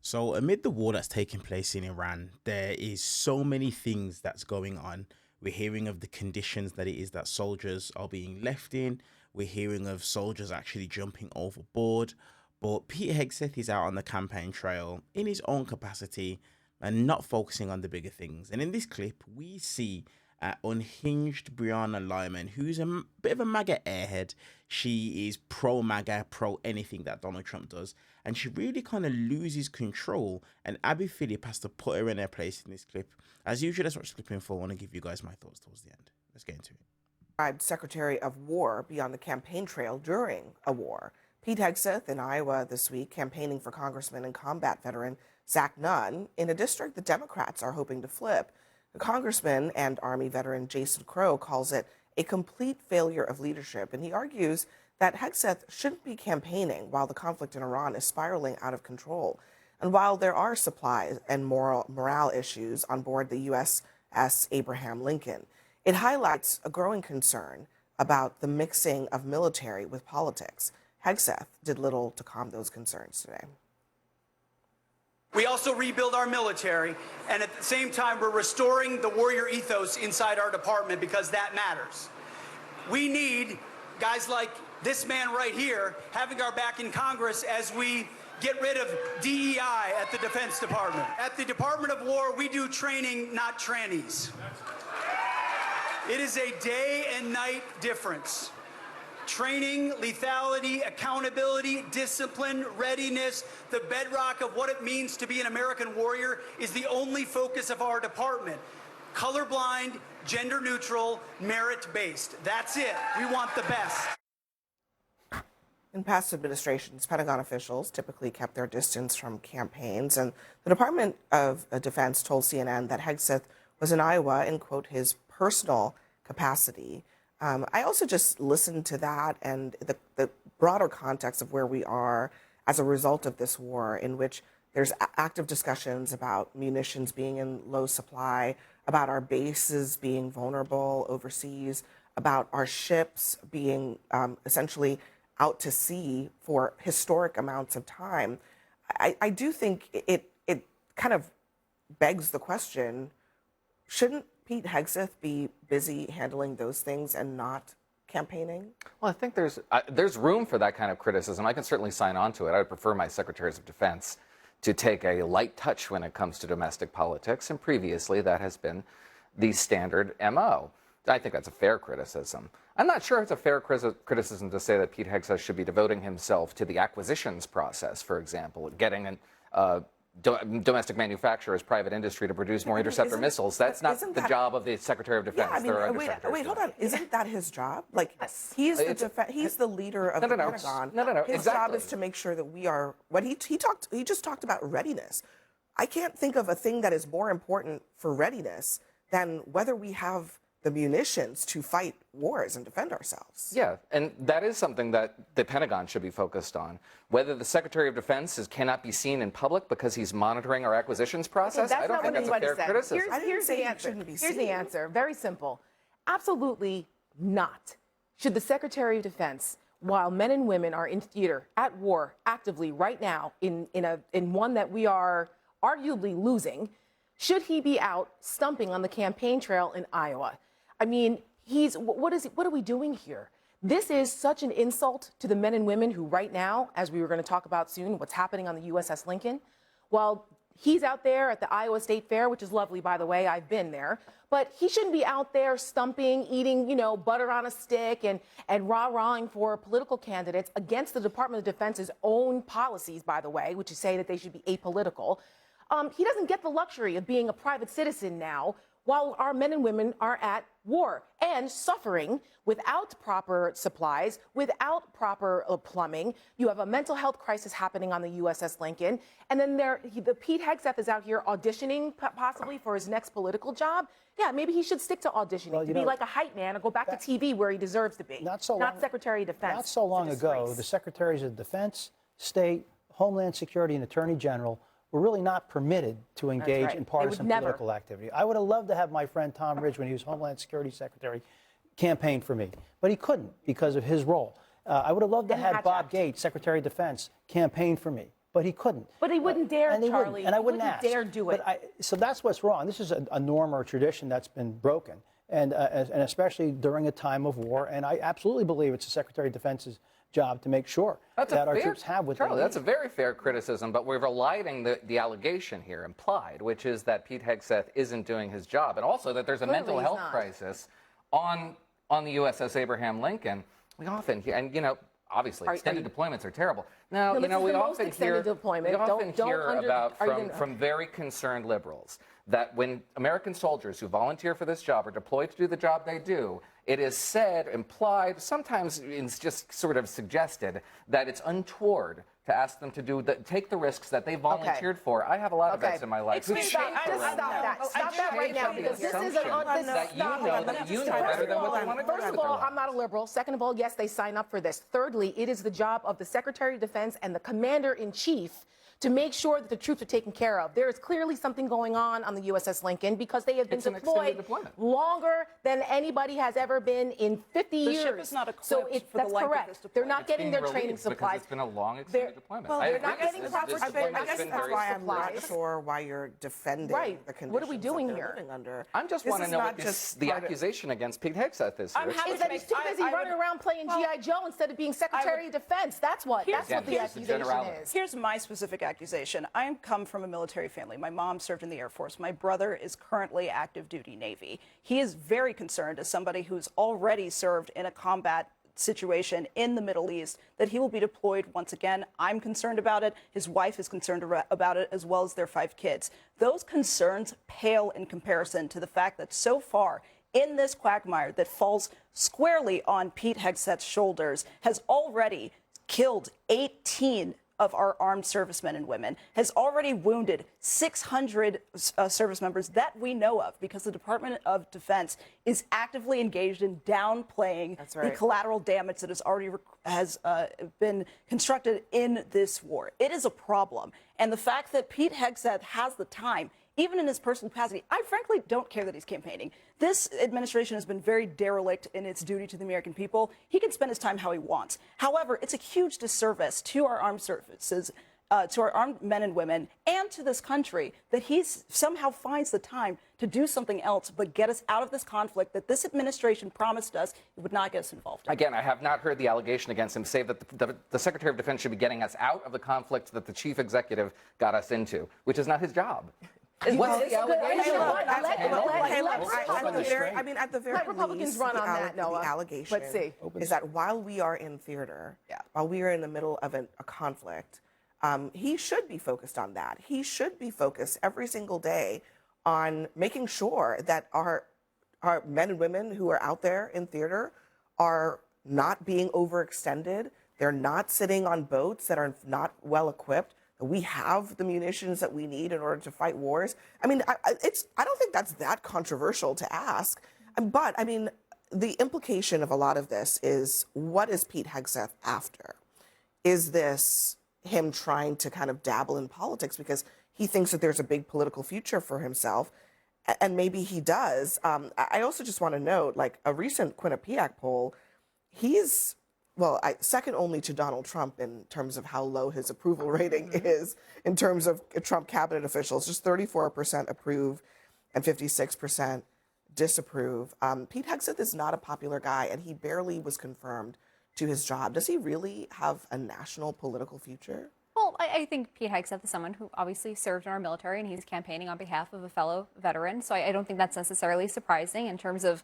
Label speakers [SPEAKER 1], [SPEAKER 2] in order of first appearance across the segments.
[SPEAKER 1] So, amid the war that's taking place in Iran, there is so many things that's going on. We're hearing of the conditions that it is that soldiers are being left in. We're hearing of soldiers actually jumping overboard. But Pete Hegseth is out on the campaign trail in his own capacity and not focusing on the bigger things. And in this clip, we see Unhinged Brianna Lyman, who's a bit of a Maga airhead. She is pro Maga, pro anything that Donald Trump does, and she really kind of loses control. And Abby Phillip has to put her in her place in this clip. As usual, let's watch the clip in full. I want to give you guys my thoughts towards the end. Let's get into it.
[SPEAKER 2] Secretary of War be on the campaign trail during a war. Pete Hegseth in Iowa this week campaigning for Congressman and combat veteran Zach Nunn in a district the Democrats are hoping to flip. The congressman and Army veteran Jason Crow calls it a complete failure of leadership, and he argues that Hegseth shouldn't be campaigning while the conflict in Iran is spiraling out of control. And while there are supplies and morale issues on board the USS Abraham Lincoln, it highlights a growing concern about the mixing of military with politics. Hegseth did little to calm those concerns today.
[SPEAKER 3] We also rebuild our military, and at the same time, we're restoring the warrior ethos inside our department because that matters. We need guys like this man right here having our back in Congress as we get rid of DEI at the Defense Department. At the Department of War, we do training, not trannies. It is a day and night difference. Training, lethality, accountability, discipline, readiness, the bedrock of what it means to be an American warrior is the only focus of our department. Colorblind, gender neutral, merit-based. That's it. We want the best.
[SPEAKER 2] In past administrations, Pentagon officials typically kept their distance from campaigns, and the Department of Defense told CNN that Hegseth was in Iowa in, quote, his personal capacity. I also just listened to that and the broader context of where we are as a result of this war, in which there's active discussions about munitions being in low supply, about our bases being vulnerable overseas, about our ships being essentially out to sea for historic amounts of time. I do think it kind of begs the question, shouldn't Pete Hegseth be busy handling those things and not campaigning?
[SPEAKER 4] Well, I think there's room for that kind of criticism. I can certainly sign on to it. I would prefer my secretaries of defense to take a light touch when it comes to domestic politics, and previously that has been the standard MO. I think that's a fair criticism. I'm not sure it's a fair criticism to say that Pete Hegseth should be devoting himself to the acquisitions process, for example, getting domestic manufacturers, private industry to produce more interceptor missiles. That's not the job of the Secretary of Defense.
[SPEAKER 2] Yeah, I mean, wait, hold on. Isn't that his job? Like, yes. He's the leader of the Pentagon.
[SPEAKER 4] No.
[SPEAKER 2] His job is to make sure that we are. What he just talked about readiness. I can't think of a thing that is more important for readiness than whether we have the munitions to fight wars and defend ourselves.
[SPEAKER 4] Yeah, and that is something that the Pentagon should be focused on. Whether the Secretary of Defense cannot be seen in public because he's monitoring our acquisitions process, I don't think that's a fair criticism.
[SPEAKER 2] Here's the answer.
[SPEAKER 5] Here's the answer. Very simple. Absolutely not. Should the Secretary of Defense, while men and women are in theater, at war, actively right now, in one that we are arguably losing, should he be out stumping on the campaign trail in Iowa? I mean, what are we doing here? This is such an insult to the men and women who right now, as we were going to talk about soon, what's happening on the USS Lincoln, while he's out there at the Iowa State Fair, which is lovely, by the way, I've been there, but he shouldn't be out there stumping, eating, butter on a stick and rah-rahing for political candidates against the Department of Defense's own policies, by the way, which is say that they should be apolitical. He doesn't get the luxury of being a private citizen now while our men and women are at war and suffering without proper supplies, without proper plumbing. You have a mental health crisis happening on the USS Lincoln. And then the Pete Hegseth is out here auditioning possibly for his next political job. Yeah, maybe he should stick to auditioning to be like a hype man or go back to TV where he deserves to be. Not Secretary of Defense.
[SPEAKER 6] Not so long ago, the Secretaries of Defense, State, Homeland Security, and Attorney General were really not permitted to engage in partisan political activity. I would have loved to have my friend Tom Ridge, when he was Homeland Security Secretary, campaign for me, but he couldn't because of his role. I would have loved to have Bob Gates, Secretary of Defense, campaign for me but he couldn't.
[SPEAKER 5] But he wouldn't dare,
[SPEAKER 6] and he
[SPEAKER 5] Charlie.
[SPEAKER 6] Wouldn't, and I
[SPEAKER 5] he
[SPEAKER 6] wouldn't
[SPEAKER 5] wouldn't
[SPEAKER 6] ask.
[SPEAKER 5] dare do it.
[SPEAKER 6] So that's what's wrong. This is a norm or a tradition that's been broken, and especially during a time of war. And I absolutely believe it's the Secretary of Defense's job to make sure that our troops have what they need.
[SPEAKER 4] That's a very fair criticism, but we're eliding the allegation here implied, which is that Pete Hegseth isn't doing his job, and also that there's a mental health crisis on the USS Abraham Lincoln. We often hear, and obviously extended deployments are terrible. Now, we often hear about from very concerned liberals that when American soldiers who volunteer for this job are deployed to do the job they do, it is said, implied, sometimes it's just sort of suggested that it's untoward to ask them to take the risks that they volunteered for. I have a lot of vets in my life.
[SPEAKER 5] Stop that right now, because this is
[SPEAKER 4] that you know better than what they want to do.
[SPEAKER 5] First of all, I'm not a liberal. Second of all, yes, they sign up for this. Thirdly, it is the job of the Secretary of Defense and the Commander-in-Chief to make sure that the troops are taken care of. There is clearly something going on the USS Lincoln because they have been deployed longer than anybody has ever been in 50 years.
[SPEAKER 7] The ship is not equipped
[SPEAKER 5] so
[SPEAKER 7] for
[SPEAKER 5] that's
[SPEAKER 7] the length
[SPEAKER 5] correct.
[SPEAKER 7] of this
[SPEAKER 5] They're not getting their training
[SPEAKER 4] because
[SPEAKER 5] supplies.
[SPEAKER 4] It's been a long extended deployment.
[SPEAKER 2] Well,
[SPEAKER 5] they're not getting proper training.
[SPEAKER 2] I guess that's why I'm not sure why you're defending the conditions
[SPEAKER 5] What are we doing
[SPEAKER 2] that they're
[SPEAKER 5] here?
[SPEAKER 2] living under.
[SPEAKER 4] I just want to know what the accusation against Pete Hegseth is here.
[SPEAKER 5] Is that he's too busy running around playing G.I. Joe instead of being Secretary of Defense. That's what the accusation is.
[SPEAKER 7] Here's my specific accusation. I come from a military family. My mom served in the Air Force. My brother is currently active duty Navy. He is very concerned, as somebody who's already served in a combat situation in the Middle East, that he will be deployed once again. I'm concerned about it. His wife is concerned about it, as well as their 5 kids. Those concerns pale in comparison to the fact that so far in this quagmire that falls squarely on Pete Hegseth's shoulders has already killed 18 of our armed servicemen and women, has already wounded 600 service members that we know of, because the Department of Defense is actively engaged in downplaying the collateral damage that has been constructed in this war. It is a problem. And the fact that Pete Hegseth has the time, even in his personal capacity, I frankly don't care that he's campaigning. This administration has been very derelict in its duty to the American people. He can spend his time how he wants. However, it's a huge disservice to our armed services, to our armed men and women, and to this country that he somehow finds the time to do something else but get us out of this conflict that this administration promised us it would not get us involved in.
[SPEAKER 4] Again, I have not heard the allegation against him say that the Secretary of Defense should be getting us out of the conflict that the chief executive got us into, which is not his job. What's the allegation?
[SPEAKER 2] At the very
[SPEAKER 5] Republicans
[SPEAKER 2] least,
[SPEAKER 5] run on that, Noah.
[SPEAKER 2] The allegation is that while we are in theater, while we are in the middle of a conflict, he should be focused on that. He should be focused every single day on making sure that our men and women who are out there in theater are not being overextended. They're not sitting on boats that are not well equipped. We have the munitions that we need in order to fight wars. I mean, I don't think that's that controversial to ask. But, I mean, the implication of a lot of this is, what is Pete Hegseth after? Is this him trying to kind of dabble in politics because he thinks that there's a big political future for himself? And maybe he does. I also just want to note, like, a recent Quinnipiac poll, he's... well, second only to Donald Trump in terms of how low his approval rating is in terms of Trump cabinet officials. Just 34% approve and 56% disapprove. Pete Hegseth is not a popular guy, and he barely was confirmed to his job. Does he really have a national political future?
[SPEAKER 8] Well, I think Pete Hegseth is someone who obviously served in our military, and he's campaigning on behalf of a fellow veteran. So I don't think that's necessarily surprising in terms of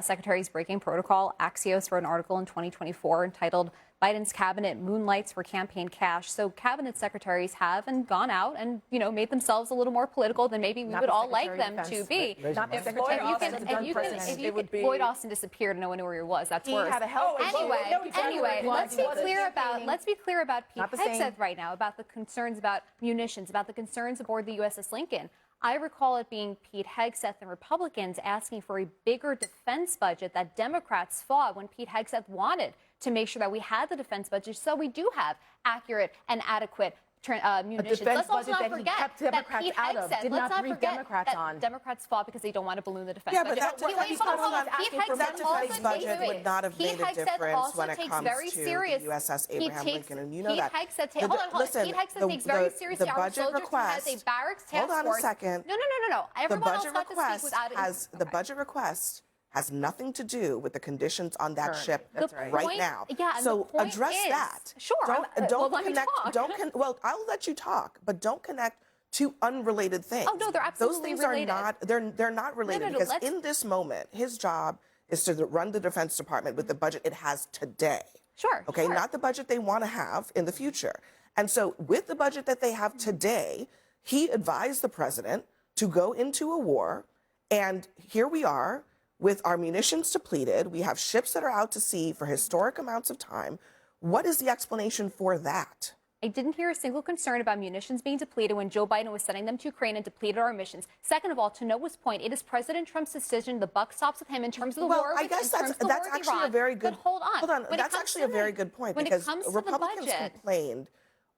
[SPEAKER 8] secretaries breaking protocol. Axios wrote an article in 2024 entitled "Biden's Cabinet Moonlights for Campaign Cash." So cabinet secretaries have gone out and, made themselves a little more political than maybe we would all like them to be. Lloyd Austin disappeared and no one knew where he was. That's worse. Anyway, let's be clear about Pete Hegseth right now, about the concerns about munitions, about the concerns aboard the USS Lincoln. I recall it being Pete Hegseth and Republicans asking for a bigger defense budget that Democrats fought when Pete Hegseth wanted to make sure that we had the defense budget so we do have accurate and adequate munitions.
[SPEAKER 5] defense
[SPEAKER 8] Let's also
[SPEAKER 5] budget
[SPEAKER 8] not
[SPEAKER 5] that he
[SPEAKER 8] forget
[SPEAKER 5] kept
[SPEAKER 8] that
[SPEAKER 5] Democrats
[SPEAKER 8] Pete
[SPEAKER 5] out of,
[SPEAKER 8] Hegseth,
[SPEAKER 5] did
[SPEAKER 8] let's
[SPEAKER 5] not
[SPEAKER 8] not
[SPEAKER 5] brief
[SPEAKER 8] forget
[SPEAKER 5] Democrats
[SPEAKER 8] that
[SPEAKER 5] on.
[SPEAKER 8] Democrats fought because they don't want to balloon the defense
[SPEAKER 2] Yeah,
[SPEAKER 8] budget.
[SPEAKER 2] but that defense budget would not have made a difference when it comes to the USS Abraham Lincoln, and you know that.
[SPEAKER 8] Pete Hegseth takes very seriously
[SPEAKER 2] the
[SPEAKER 8] our
[SPEAKER 2] budget
[SPEAKER 8] soldiers
[SPEAKER 2] request.
[SPEAKER 8] who has a barracks task
[SPEAKER 2] Hold on
[SPEAKER 8] force.
[SPEAKER 2] a second.
[SPEAKER 8] No. Everyone else got to speak without
[SPEAKER 2] the budget request has nothing to do with the conditions on that ship right now.
[SPEAKER 8] Yeah, and
[SPEAKER 2] so
[SPEAKER 8] the point
[SPEAKER 2] address
[SPEAKER 8] is,
[SPEAKER 2] that.
[SPEAKER 8] Sure.
[SPEAKER 2] Don't
[SPEAKER 8] let me
[SPEAKER 2] connect.
[SPEAKER 8] talk.
[SPEAKER 2] Well, I'll let you talk, but don't connect two unrelated things.
[SPEAKER 8] Oh no, they're absolutely
[SPEAKER 2] Those things
[SPEAKER 8] related.
[SPEAKER 2] are not. They're not related because in this moment, his job is to run the Defense Department with the budget it has today.
[SPEAKER 8] Sure.
[SPEAKER 2] Okay, not the budget they want to have in the future. And so, with the budget that they have today, he advised the president to go into a war, and here we are. With our munitions depleted, we have ships that are out to sea for historic amounts of time. What is the explanation for that?
[SPEAKER 8] I didn't hear a single concern about munitions being depleted when Joe Biden was sending them to Ukraine and depleted our missions. Second of all, to Noah's point, it is President Trump's decision. The buck stops with him in terms of the war.
[SPEAKER 2] I guess that's actually a very good.
[SPEAKER 8] Hold on.
[SPEAKER 2] Hold on. That's actually a very good point because Republicans complained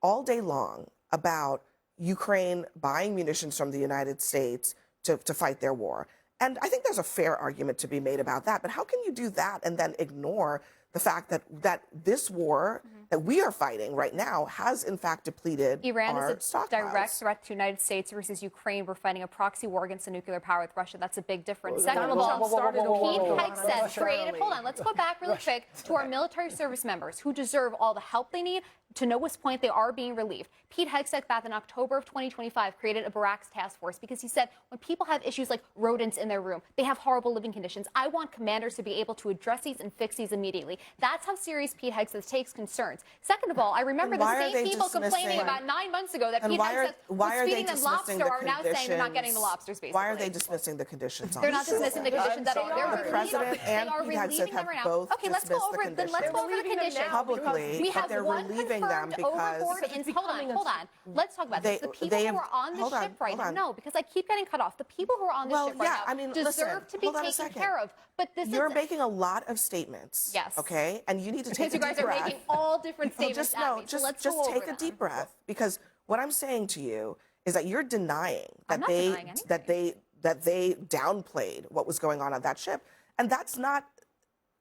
[SPEAKER 2] all day long about Ukraine buying munitions from the United States to fight their war. And I think there's a fair argument to be made about that. But how can you do that and then ignore the fact that this war that we are fighting right now has, in fact, depleted
[SPEAKER 8] Iran
[SPEAKER 2] our
[SPEAKER 8] is a
[SPEAKER 2] stockpiles?
[SPEAKER 8] direct threat to the United States versus Ukraine. We're fighting a proxy war against a nuclear power with Russia. That's a big difference. Second of all, Pete Hegseth created, hold on, let's go back really quick to our military service members who deserve all the help they need. To Noah's point, they are being relieved. Pete Hegseth, back in October of 2025, created a barracks task force because he said when people have issues like rodents in their room, they have horrible living conditions. I want commanders to be able to address these and fix these immediately. That's how serious Pete Hegseth takes concerns. Second of all, I remember the same people complaining about 9 months ago that Pete Hegseth was feeding them lobster are now saying they're not getting the lobsters, basically.
[SPEAKER 2] Why are they dismissing the conditions?
[SPEAKER 8] They're not dismissing the conditions at all.
[SPEAKER 2] The president and Pete Hegseth have both dismissed the conditions.
[SPEAKER 8] Let's go over the conditions.
[SPEAKER 2] Publicly, but they're relieving them because... Hold on. Let's talk about this. The people who are on the ship right now, no, because I keep getting cut off. The people who are on the ship right now deserve to be taken care of. But you're making a lot of statements.
[SPEAKER 8] Yes.
[SPEAKER 2] Okay, and you need to take a deep breath.
[SPEAKER 8] You guys are making all different statements.
[SPEAKER 2] Just take a deep breath, because what I'm saying to you is that you're denying that they downplayed what was going on that ship, and that's not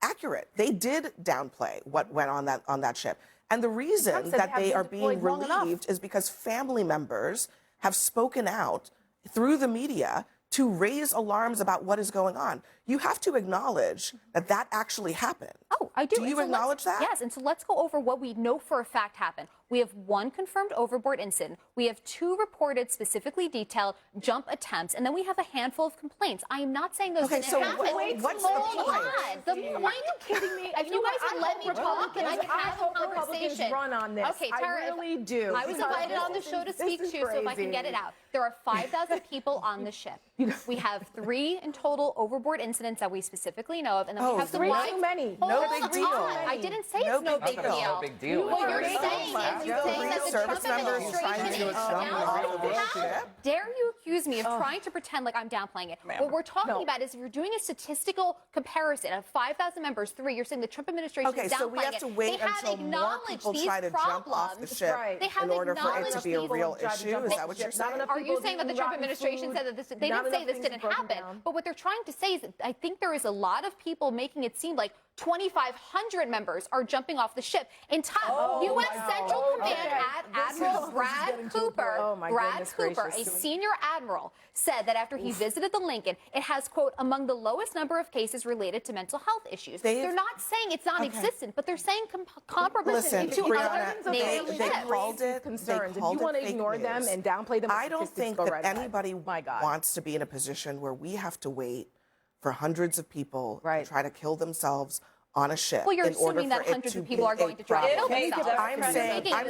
[SPEAKER 2] accurate. They did downplay what went on that ship. And the reason that they are being relieved is because family members have spoken out through the media to raise alarms about what is going on. You have to acknowledge that actually happened.
[SPEAKER 8] Oh, I do.
[SPEAKER 2] Do you acknowledge that?
[SPEAKER 8] Yes, and so let's go over what we know for a fact happened. We have 1 confirmed overboard incident. We have 2 reported, specifically detailed jump attempts, and then we have a handful of complaints. I am not saying those didn't happen.
[SPEAKER 2] What's the point?
[SPEAKER 8] The point.
[SPEAKER 5] Are you kidding me?
[SPEAKER 8] If you guys would let me talk and I can have a conversation.
[SPEAKER 5] Run on this.
[SPEAKER 8] Okay, Tara,
[SPEAKER 5] I really do.
[SPEAKER 8] I was invited on the show to speak too, so if I can get it out. There are 5,000 people on the ship. We have 3 in total overboard incidents that we specifically know of, and then we have some
[SPEAKER 5] too many.
[SPEAKER 2] No big deal.
[SPEAKER 8] I didn't say it's no big deal.
[SPEAKER 4] No big deal.
[SPEAKER 8] What you're saying is that the Trump administration is how dare you accuse me of trying to pretend like I'm downplaying it? What we're talking about is if you're doing a statistical comparison of 5,000 members, 3, you're saying the Trump administration is downplaying it.
[SPEAKER 2] Okay, so we have to wait until more people try to jump off the ship in order for it to be a real issue? Is that what you're saying?
[SPEAKER 8] Are you saying that the Trump administration said that this? They didn't say this didn't happen. But what they're trying to say is that I think there is a lot of people making it seem like 2,500 members are jumping off the ship. In top U.S. Central Command Admiral Brad Cooper, a senior admiral, said that after he visited the Lincoln, it has, quote, among the lowest number of cases related to mental health issues. They're not saying it's non-existent, but they're saying comparable to other Navy
[SPEAKER 2] they called it
[SPEAKER 5] concerns. If you want to ignore them and downplay them,
[SPEAKER 2] I don't think that anybody wants to be in a position where we have to wait for hundreds of people to try to kill themselves on a ship.
[SPEAKER 8] Well, you're assuming that hundreds of people are going to try to kill themselves.
[SPEAKER 2] I'm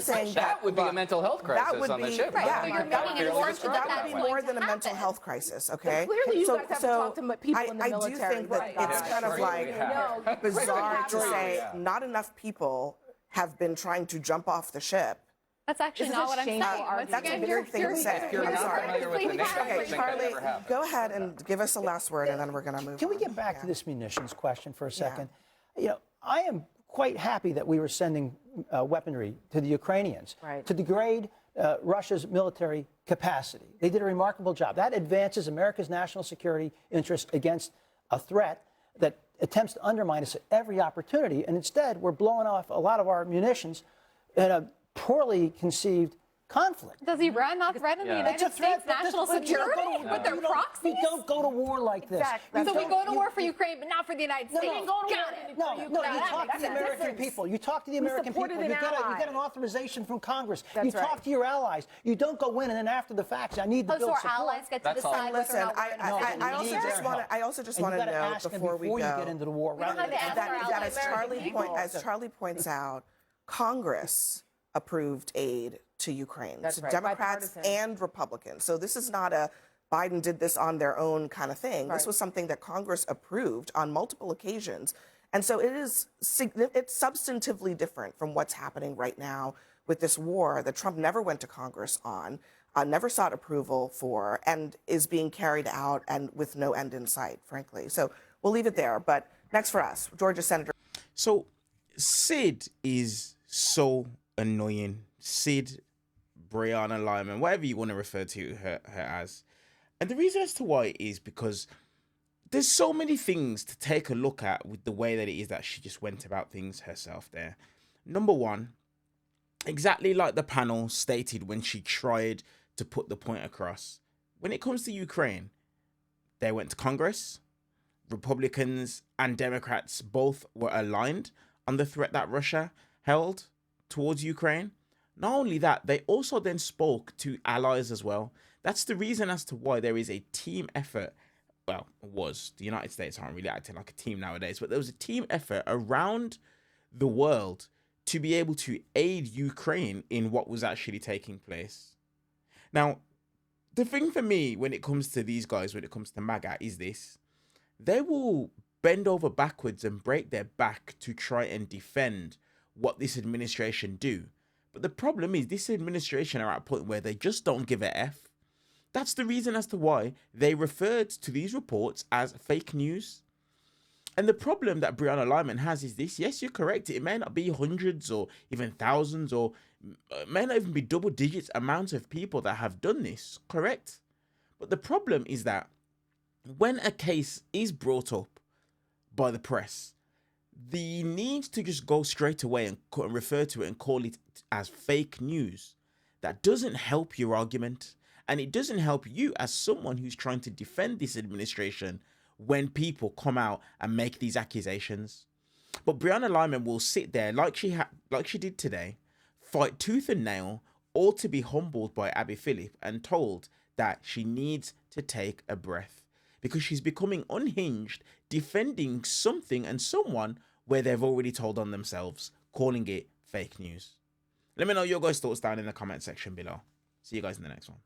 [SPEAKER 2] saying
[SPEAKER 4] that would be a mental health crisis on the ship.
[SPEAKER 2] That would be more than a mental health crisis, okay?
[SPEAKER 5] Clearly, you guys haven't talked to people in the military.
[SPEAKER 2] I do think that it's kind of like bizarre to say not enough people have been trying to jump off the ship.
[SPEAKER 8] That's actually not what I'm saying.
[SPEAKER 2] That's a weird thing to say.
[SPEAKER 4] If you're not familiar with the name,
[SPEAKER 2] okay, Charlie, go ahead and give us a last word, and then we're going to move on.
[SPEAKER 6] Can we get back to this munitions question for a second? You know, I am quite happy that we were sending weaponry to the Ukrainians to degrade Russia's military capacity. They did a remarkable job. That advances America's national security interest against a threat that attempts to undermine us at every opportunity. And instead, we're blowing off a lot of our munitions in a poorly conceived conflict.
[SPEAKER 8] Does Iran not threaten the United States national security with their proxies?
[SPEAKER 6] We don't go to war like this.
[SPEAKER 8] Exactly. So we go to war for Ukraine, but not for the United States.
[SPEAKER 6] No, you talk to the American people. You talk to the American people. You get an authorization from Congress. You talk to your allies. You don't go in and then after the facts, I need to build support.
[SPEAKER 8] So our allies get to decide whether or not
[SPEAKER 2] I also just want to note before we go,
[SPEAKER 6] you get into the war,
[SPEAKER 2] that as Charlie points out, Congress approved aid to Ukraine, to Democrats and Republicans. So this is not a Biden did this on their own kind of thing. This was something that Congress approved on multiple occasions. And so it's substantively different from what's happening right now with this war that Trump never went to Congress on, never sought approval for, and is being carried out and with no end in sight, frankly. So we'll leave it there. But next for us, Georgia Senator.
[SPEAKER 1] So Sid is so annoying. Sid, Brianna Lyman, whatever you want to refer to her as. And the reason as to why is because there's so many things to take a look at with the way that it is that she just went about things herself there. Number one, exactly like the panel stated when she tried to put the point across, when it comes to Ukraine, they went to Congress. Republicans and Democrats both were aligned on the threat that Russia held towards Ukraine. Not only that, they also then spoke to allies as well. That's the reason as to why there is a team effort. Well, it was. The United States aren't really acting like a team nowadays, but there was a team effort around the world to be able to aid Ukraine in what was actually taking place. Now, the thing for me when it comes to these guys, when it comes to Maga, is this. They will bend over backwards and break their back to try and defend what this administration do. But the problem is this administration are at a point where they just don't give a F. That's the reason as to why they referred to these reports as fake news. And the problem that Brianna Lyman has is this. Yes, you're correct. It may not be hundreds or even thousands or may not even be double digits amounts of people that have done this. Correct? But the problem is that when a case is brought up by the press, the need to just go straight away and refer to it and call it as fake news, that doesn't help your argument. And it doesn't help you as someone who's trying to defend this administration when people come out and make these accusations. But Brianna Lyman will sit there like she did today, fight tooth and nail, all to be humbled by Abby Phillip and told that she needs to take a breath because she's becoming unhinged, defending something and someone where they've already told on themselves, calling it fake news. Let me know your guys' thoughts down in the comment section below. See you guys in the next one.